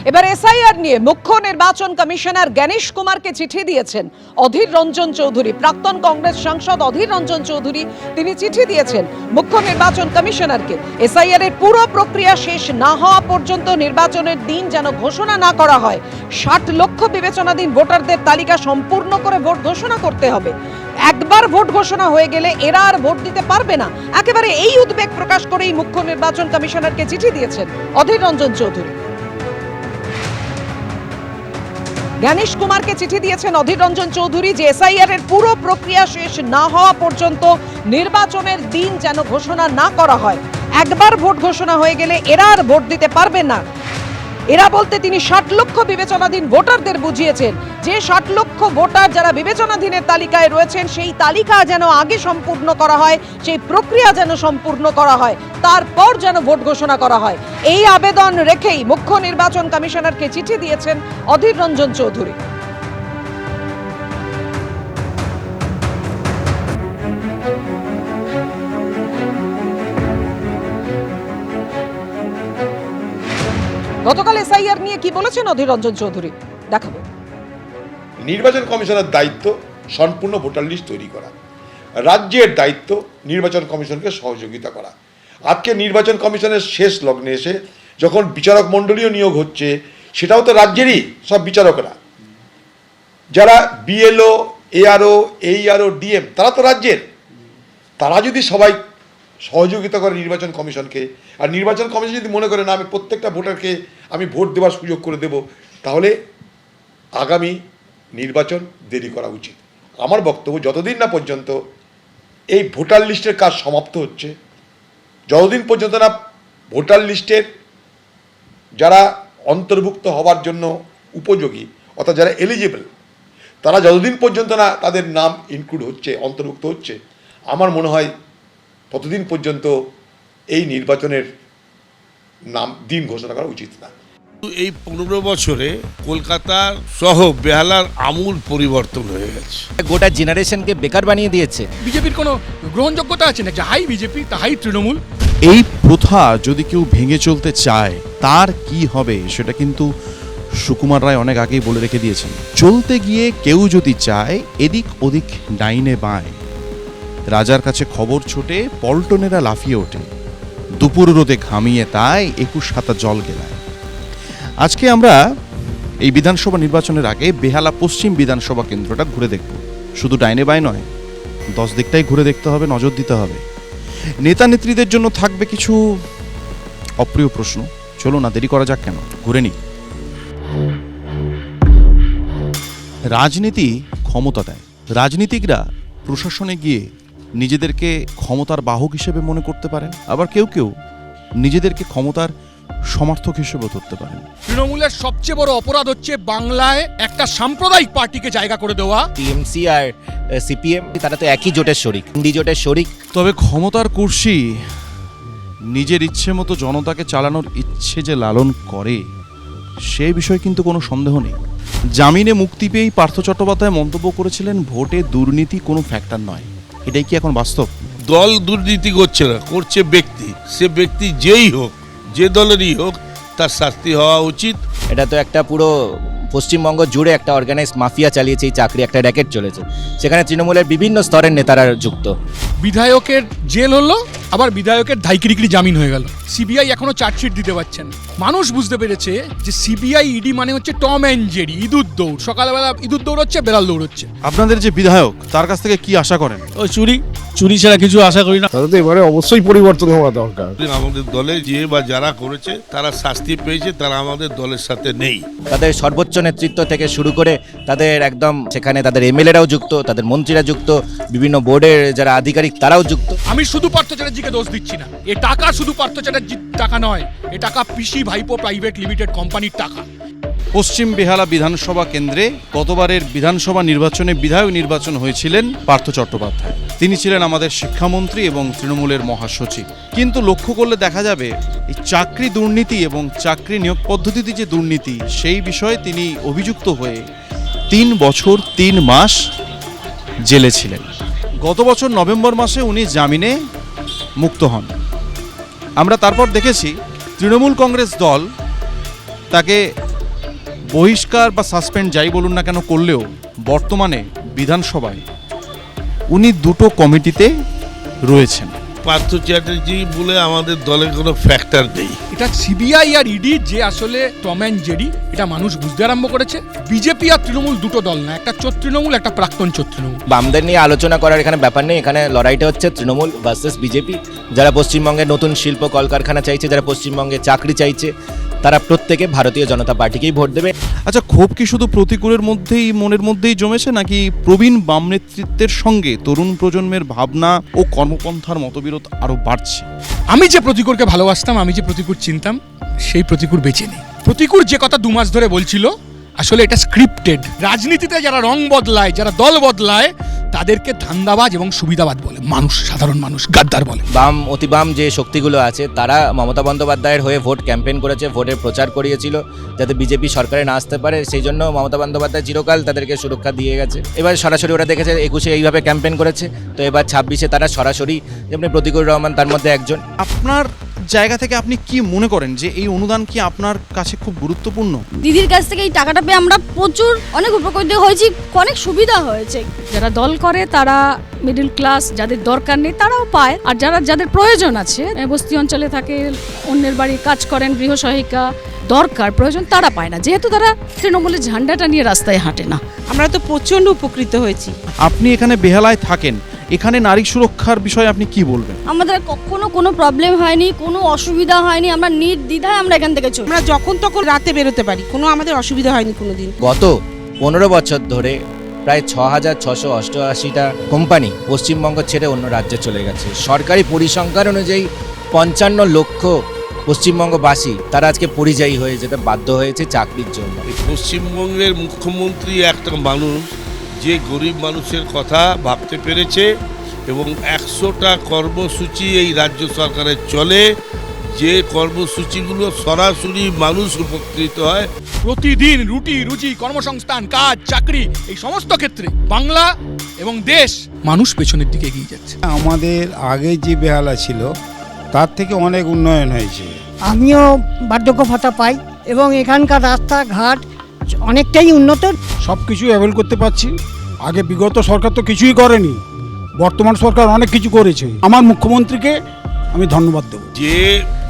এবার এসআইআর নিয়ে মুখ্য নির্বাচন কমিশনার জ্ঞানেশ কুমারকে চিঠি দিয়েছেন অধীর রঞ্জন চৌধুরী। প্রাক্তন কংগ্রেস সাংসদ অধীর রঞ্জন চৌধুরী তিনি চিঠি দিয়েছেন মুখ্য নির্বাচন কমিশনারকে। এসআইআর এর পুরো প্রক্রিয়া শেষ না হওয়া পর্যন্ত নির্বাচনের দিন যেন ঘোষণা না করা হয়। 60 লক্ষ বিবেচনাধীন ভোটারদের তালিকা সম্পূর্ণ করে ভোট ঘোষণা করতে হবে। একবার ভোট ঘোষণা হয়ে গেলে এরা আর ভোট দিতে পারবে না। একেবারে এই উদ্বেগ প্রকাশ করেই মুখ্য নির্বাচন কমিশনারকে চিঠি দিয়েছেন অধীর রঞ্জন চৌধুরী। জ্ঞানেশ কুমারকে চিঠি দিয়েছেন অধীর রঞ্জন চৌধুরী যে এসআইআর এর পুরো প্রক্রিয়া শেষ না হওয়া পর্যন্ত নির্বাচনের দিন যেন ঘোষণা না করা হয়। একবার ভোট ঘোষণা হয়ে গেলে এরা আর ভোট দিতে পারবে না। এরা বলতে তিনি 60 লক্ষ বিবেচনাধীন ভোটারদের বুঝিয়েছেন যে 60 লক্ষ ভোটার যারা বিবেচনাধীনের তালিকায় রয়েছেন সেই তালিকা যেন আগে সম্পূর্ণ করা হয়, সেই প্রক্রিয়া যেন সম্পূর্ণ করা হয়, তারপর যেন ভোট ঘোষণা করা হয়। এই আবেদন রেখেই মুখ্য নির্বাচন কমিশনারকে চিঠি দিয়েছেন অধীর রঞ্জন চৌধুরী। গতকাল এসআইআর নিয়ে কি বলেছেন অধীর রঞ্জন চৌধুরী দেখাবো। নির্বাচন কমিশনের দায়িত্ব সম্পূর্ণ ভোটার লিস্ট তৈরি করা, রাজ্যের দায়িত্ব নির্বাচন কমিশনকে সহযোগিতা করা। আজকে নির্বাচন কমিশনের শেষ লগ্নে এসে যখন বিচারক মণ্ডলীয় নিয়োগ হচ্ছে সেটাও তো রাজ্যেরই সব বিচারকরা, যারা বিএলও, এআরও, এইআরও, ডিএম তারা তো রাজ্যের। তারা যদি সবাই সহযোগিতা করে নির্বাচন কমিশনকে, আর নির্বাচন কমিশন যদি মনে করে না আমি প্রত্যেকটা ভোটারকে আমি ভোট দেওয়ার সুযোগ করে দেব, তাহলে আগামী নির্বাচন দেরি করা উচিত। আমার বক্তব্য যতদিন না পর্যন্ত এই ভোটার লিস্টের কাজ সমাপ্ত হচ্ছে, যতদিন পর্যন্ত না ভোটার লিস্টের যারা অন্তর্ভুক্ত হওয়ার জন্য উপযোগী অর্থাৎ যারা এলিজিবল তারা যতদিন পর্যন্ত না তাদের নাম ইনক্লুড হচ্ছে, অন্তর্ভুক্ত হচ্ছে, আমার মনে হয় ততদিন পর্যন্ত এই নির্বাচনের দিন ঘোষণা করা উচিত না। এই 15 বছরে কলকাতা সহ বেহালার আমূল পরিবর্তন হয়ে গেছে। গোটা জেনারেশনকে বেকার বানিয়ে দিয়েছে। বিজেপির কোনো গ্রহণযোগ্যতা আছে না? হাই বিজেপি তা হাই তৃণমূল। এই প্রথা যদি কেউ ভেঙে চলতে চায় তার কি হবে সেটা কিন্তু সুকুমার রায় অনেক আগেই বলে রেখে দিয়েছেন। চলতে গিয়ে কেউ যদি চায় এদিক ওদিক ডাইনে বাঁয়, রাজার কাছে খবর ছোটে পল্টনেরা লাফিয়ে ওঠে, দুপুর রোদে ঘামিয়ে তাই 21 হাতা জল গেলায়। আজকে আমরা এই বিধানসভা নির্বাচনের আগে বেহালা পশ্চিম বিধানসভা কেন্দ্রটা ঘুরে দেখব। শুধু ডাইনে বাঁয়ে নয়, 10 দিকটাই ঘুরে দেখতে হবে, নজর দিতে হবে। নেতা নেত্রীদের জন্য থাকবে কিছু অপ্রিয় প্রশ্ন। চলো না দেরি করা যাক, কেন ঘুরে নি। রাজনীতি ক্ষমতা দেয়। রাজনীতিকরা প্রশাসনে গিয়ে নিজেদেরকে ক্ষমতার বাহক হিসেবে মনে করতে পারেন, আবার কেউ কেউ নিজেদেরকে ক্ষমতার সমর্থক হিসেবে ধরতে পারেন। তৃণমূলের সবচেয়ে বড় অপরাধ হচ্ছে বাংলায় একটা সাম্প্রদায়িক পার্টিকে জায়গা করে দেওয়া। টিএমসি আর সিপিএম তারা তো একই জোটের শরিক, হিন্দি জোটের শরিক। তবে ক্ষমতার কুর্সি নিজের ইচ্ছে মতো জনতাকে চালানোর ইচ্ছে যে লালন করে সে বিষয়ে কিন্তু কোনো সন্দেহ নেই। জামিনে মুক্তি পেয়েই পার্থ চট্টোপাধ্যায় মন্তব্য করেছিলেন ভোটে দুর্নীতি কোনো ফ্যাক্টর নয়। এটাই কি এখন বাস্তব? দল দুর্নীতি করছে না, করছে ব্যক্তি। সে ব্যক্তি যেই হোক, যে দলেরই হোক, তার শাস্তি হওয়া উচিত। এটা তো একটা পুরো পশ্চিমবঙ্গ জুড়ে একটা অর্গানাইজ মাফিয়া চালিয়েছে, এই চাকরি একটা র্যাকেট চলেছে। সেখানে তৃণমূলের বিভিন্ন স্তরের নেতারা যুক্ত। বিধায়কের জেল হলো, আবার বিধায়কের ধাইকিরিকিরি জামিন হয়ে গেল। সিবিআই এখনো চার্জশিট দিতে পারছেন। মানুষ বুঝতে পেরেছে যে সিবিআই ইডি মানে হচ্ছে টম অ্যান্ড জেরি, ইঁদুর দৌড়। সকালবেলা ইঁদুর দৌড়চ্ছে, বেড়াল দৌড়চ্ছে। আপনাদের যে বিধায়ক তার কাছ থেকে কি আশা করেন? ওই চুরি ছাড়া কিছু আশা করি না। তাহলে তো এবারে অবশ্যই পরিবর্তন হওয়া দরকার। আমাদের দলে যে বা যারা করেছে তারা শাস্তি পেয়েছে, তারা আমাদের দলের সাথে নেই। তাদের সর্বোচ্চ নেতৃত্ব থেকে শুরু করে তাদের একদম সেখানে তাদের এমএলএরাও যুক্ত, তাদের মন্ত্রীরা যুক্ত, বিভিন্ন বোর্ডের যারা আধিকারিক তারাও যুক্ত। আমি শুধু পার্থ চ্যাটার্জিকে দোষ দিচ্ছি না। এ টাকা শুধু পার্থ চ্যাটার্জির টাকা নয়, এ টাকা পিসি ভাইপো প্রাইভেট লিমিটেড কোম্পানির টাকা। পশ্চিম বেহালা বিধানসভা কেন্দ্রে গতবারের বিধানসভা নির্বাচনে বিধায়ক নির্বাচন হয়েছিলেন পার্থ চট্টোপাধ্যায়। তিনি ছিলেন আমাদের শিক্ষামন্ত্রী এবং তৃণমূলের মহাসচিব। কিন্তু লক্ষ্য করলে দেখা যাবে এই চাকরি দুর্নীতি এবং চাকরি নিয়োগ পদ্ধতিতে যে দুর্নীতি সেই বিষয়ে তিনি অভিযুক্ত হয়ে 3 বছর 3 মাস জেলে ছিলেন। গত বছর নভেম্বর মাসে উনি জামিনে মুক্ত হন। আমরা তারপর দেখেছি তৃণমূল কংগ্রেস দল তাকে বহিষ্কার বা সাসপেন্ড যাই বলুন না কেন করলেও বর্তমানে বিধানসভায় উনি দুটো কমিটিতে রয়েছেন। পার্থ চ্যাটার্জি বলে আমাদের দলে কোনো ফ্যাক্টর নেই। এটা সিবিআই আর ইডি যে আসলে টম অ্যান্ড জেরি, এটা মানুষ বুঝতে আরম্ভ করেছে। বিজেপি আর তৃণমূল দুটো দল না, একটা চোর তৃণমূল, একটা প্রাক্তন চোর তৃণমূল। বামদের নিয়ে আলোচনা করার এখানে ব্যাপার নেই, এখানে লড়াইটা হচ্ছে তৃণমূল ভার্সেস বিজেপি। যারা পশ্চিমবঙ্গে নতুন শিল্প কলকারখানা চাইছে, যারা পশ্চিমবঙ্গে চাকরি চাইছে, তারা প্রত্যেকে ভারতীয় জনতা পার্টিকেই ভোট দেবে। আচ্ছা, ক্ষোভ কি শুধু প্রতিকূলের মধ্যেই মনের মধ্যেই জমেছে, নাকি প্রবীণ বাম নেতৃত্বের সঙ্গে তরুণ প্রজন্মের ভাবনা ও কর্মপন্থার মতবিরোধ আরো বাড়ছে? আমি যে প্রতিকূরকে ভালোবাসতাম, আমি যে প্রতিকূর চিনতাম, সেই প্রতিকূর বেঁচে নেই। প্রতিকূর যে কথা 2 মাস ধরে বলছিল, আসলে এটা স্ক্রিপ্টেড। রাজনীতিতে যারা রং বদলায়, যারা দল বদলায়, তাদেরকে ধান্দাবাজ এবং সুবিধাবাদ বলে মানুষ, সাধারণ মানুষ গাদ্দার বলে। বাম অতি বাম যে শক্তিগুলো আছে তারা মমতা বন্দ্যোপাধ্যায়ের হয়ে ভোট ক্যাম্পেইন করেছে, ভোটের প্রচার করিয়েছিল যাতে বিজেপি সরকারে না আসতে পারে। সেই জন্য মমতা বন্দ্যোপাধ্যায় চিরকাল তাদেরকে সুরক্ষা দিয়ে গেছে। এবার সরাসরি ওরা দেখেছে 21-এ এইভাবে ক্যাম্পেইন করেছে, তো এবার 26-এ তারা সরাসরি, যেমনি প্রতিকুর রহমান তার মধ্যে একজন। আপনার জায়গা থেকে আপনি কি মনে করেন যে এই অনুদান কি আপনার কাছে খুব গুরুত্বপূর্ণ? দিদির কাছ থেকে এই টাকাটা পেয়ে আমরা প্রচুর অনেক উপকৃত হয়েছি, অনেক সুবিধা হয়েছে। যারা দল করে তারা মিডল ক্লাস, যাদের দরকার নেই তারাও পায়, আর যাদের প্রয়োজন আছে, বস্তি অঞ্চলে থাকে, অন্যের বাড়ি কাজ করেন, গৃহসহায়িকা দরকার প্রয়োজন, তারা পায় না, যেহেতু তারা তৃণমূলের ঝান্ডাটা নিয়ে রাস্তায় হাঁটে না। আমরা তো প্রচন্ড উপকৃত হয়েছি। আপনি এখানে বেহালায় থাকেন, এখানে নারী সুরক্ষার বিষয়ে আপনি কি বলবেন? আমাদের কখনো কোনো প্রবলেম হয়নি, কোনো অসুবিধা হয়নি, আমরা নির্দ্বিধায় আমরা এখান থেকে চলি। আমরা যখন তখন রাতে বেরোতে পারি, কোনো আমাদের অসুবিধা হয়নি কোনোদিন। গত 15 বছর ধরে প্রায় 6,688টা কোম্পানি পশ্চিমবঙ্গ ছেড়ে অন্য রাজ্যে চলে গেছে। সরকারি পরিসংখ্যান অনুযায়ী 55 লক্ষ পশ্চিমবঙ্গবাসী তারা আজকে পরিযায়ী হয়ে যেতে বাধ্য হয়েছে চাকরির জন্য। পশ্চিমবঙ্গের মুখ্যমন্ত্রী একটা মানুষ যে গরিব মানুষের কথা ভাবতে পেরেছে, এবং 100টা কর্মসূচি এই রাজ্য সরকারের চলে, যে কর্মসূচিগুলো সরাসরি মানুষ উপকৃত হয়। প্রতিদিন রুটি রুজি, কর্মসংস্থান, কাজ, চাকরি, এই সমস্ত ক্ষেত্রে বাংলা এবং দেশ মানুষ পেছনের দিকে এগিয়ে যাচ্ছে। আমাদের আগে যে বেহালা ছিল তার থেকে অনেক উন্নয়ন হয়েছে। আমিও বার্ধক্য ভাতা পাই এবং এখানকার রাস্তাঘাট অনেকটাই উন্নত। সব কিছু অ্যাভেল করতে পারছি। আগে বিগত সরকার তো কিছুই করেনি, বর্তমান সরকার অনেক কিছু করেছে। আমার মুখ্যমন্ত্রীকে আমি ধন্যবাদ দেব। যে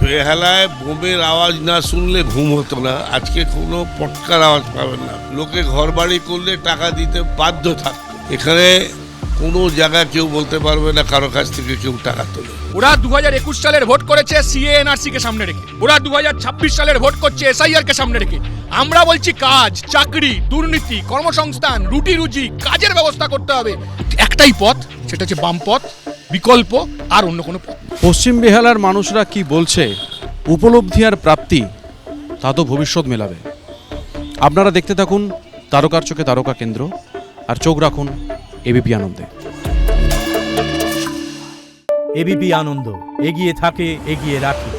বেহালায় বোমের আওয়াজ না শুনলে ঘুম হতো না, আজকে কোনো পটকার আওয়াজ পাবেন না। লোকে ঘর বাড়ি করলে টাকা দিতে বাধ্য থাকতো। এখানে কোনো জায়গায় কেউ বলতে পারবে না কারো কাছ থেকে কেউ টাকা তোলে। ওরা 2021 সালের ভোট করেছে সিএএনআরসি কে সামনে রেখে, ওরা 2026 সালের ভোট করছে এসআইআর কে সামনে রেখে। আমরা বলছি কাজ, চাকরি, দুর্নীতি, কর্মসংস্থান, রুটি রুজি, কাজের ব্যবস্থা করতে হবে। একটাই পথ, সেটা হচ্ছে বাম পথ, বিকল্প আর অন্য কোনো পথ। পশ্চিম বেহালার মানুষরা কি বলছে, উপলব্ধি আর প্রাপ্তি তা তো ভবিষ্যৎ মেলাবে। আপনারা দেখতে থাকুন তারকার চোখে তারকা কেন্দ্র, আর চোখ রাখুন এবিপি আনন্দে। এবিপি আনন্দ, এগিয়ে থাকে, এগিয়ে রাখে।